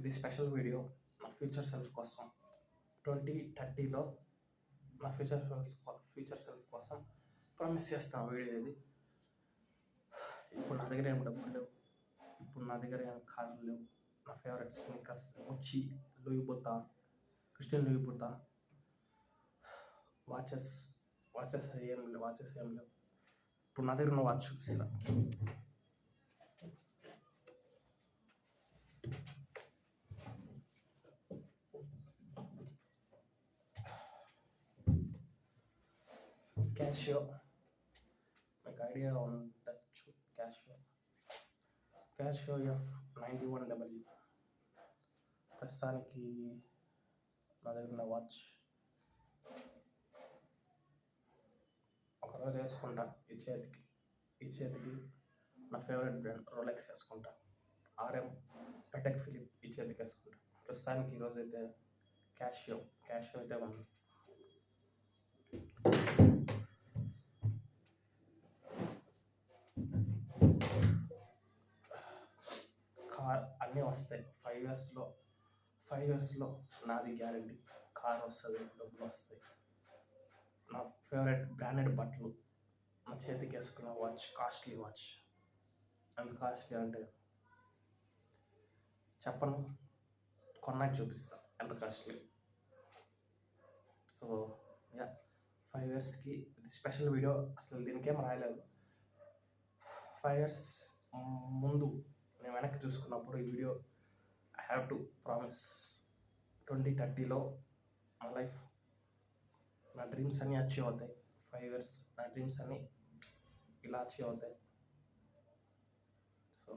ఇది special video నా future self కోసం. 2030లో నా ఫ్యూచర్ సెల్ఫ్ కోసం ప్రామిస్ చేస్తాను వీడియో ఇది. ఇప్పుడు నా దగ్గర ఏం డబ్బులు లేవు, ఇప్పుడు నా దగ్గర ఏం కార్లు లేవు. నా ఫేవరెట్ స్నికర్స్ గుచ్చి, లూయి బుతాన్, క్రిస్టియన్ లూయి బుతాన్, వాచెస్ ఏం లేవు. ఇప్పుడు నా దగ్గర ఉన్న వాచ్ చూపిస్తా. క్యాషియో, మీకు ఐడియా ఉండొచ్చు. Cashew F91W. ప్రస్తుతానికి నా దగ్గర ఉన్న వాచ్. ఒకరోజు వేసుకుంటా ఈ చేతికి నా ఫేవరెట్ బ్రాండ్ రోలెక్స్ వేసుకుంటా. RM పెటెక్ ఫిలిప్ ఈ చేతికి వేసుకుంటా. ప్రస్తుతానికి ఈరోజు అయితే క్యాషియో అయితే ఉంది. కార్ అన్నీ వస్తాయి 5 ఇయర్స్లో నాది గ్యారంటీ. కార్ వస్తుంది, డబ్బులు వస్తాయి, నా ఫేవరెట్ బ్రాండెడ్ బట్టలు, నా చేతికి వేసుకున్న వాచ్, కాస్ట్లీ వాచ్. ఎంత కాస్ట్లీ అంటే చెప్పను, కొన్నాక చూపిస్తా ఎంత కాస్ట్లీ. సో 5 ఇయర్స్కి ఇది స్పెషల్ వీడియో. అసలు దీనికేం రాయలేదు. 5 ఇయర్స్ ముందు నేను వెనక్కి చూసుకున్నప్పుడు ఈ video I have to promise 2030లో నా లైఫ్, నా డ్రీమ్స్ అన్నీ అచీవ్ అవుతాయి. 5 ఇయర్స్ నా డ్రీమ్స్ అన్నీ ఇలా అచీవ్ అవుతాయి. సో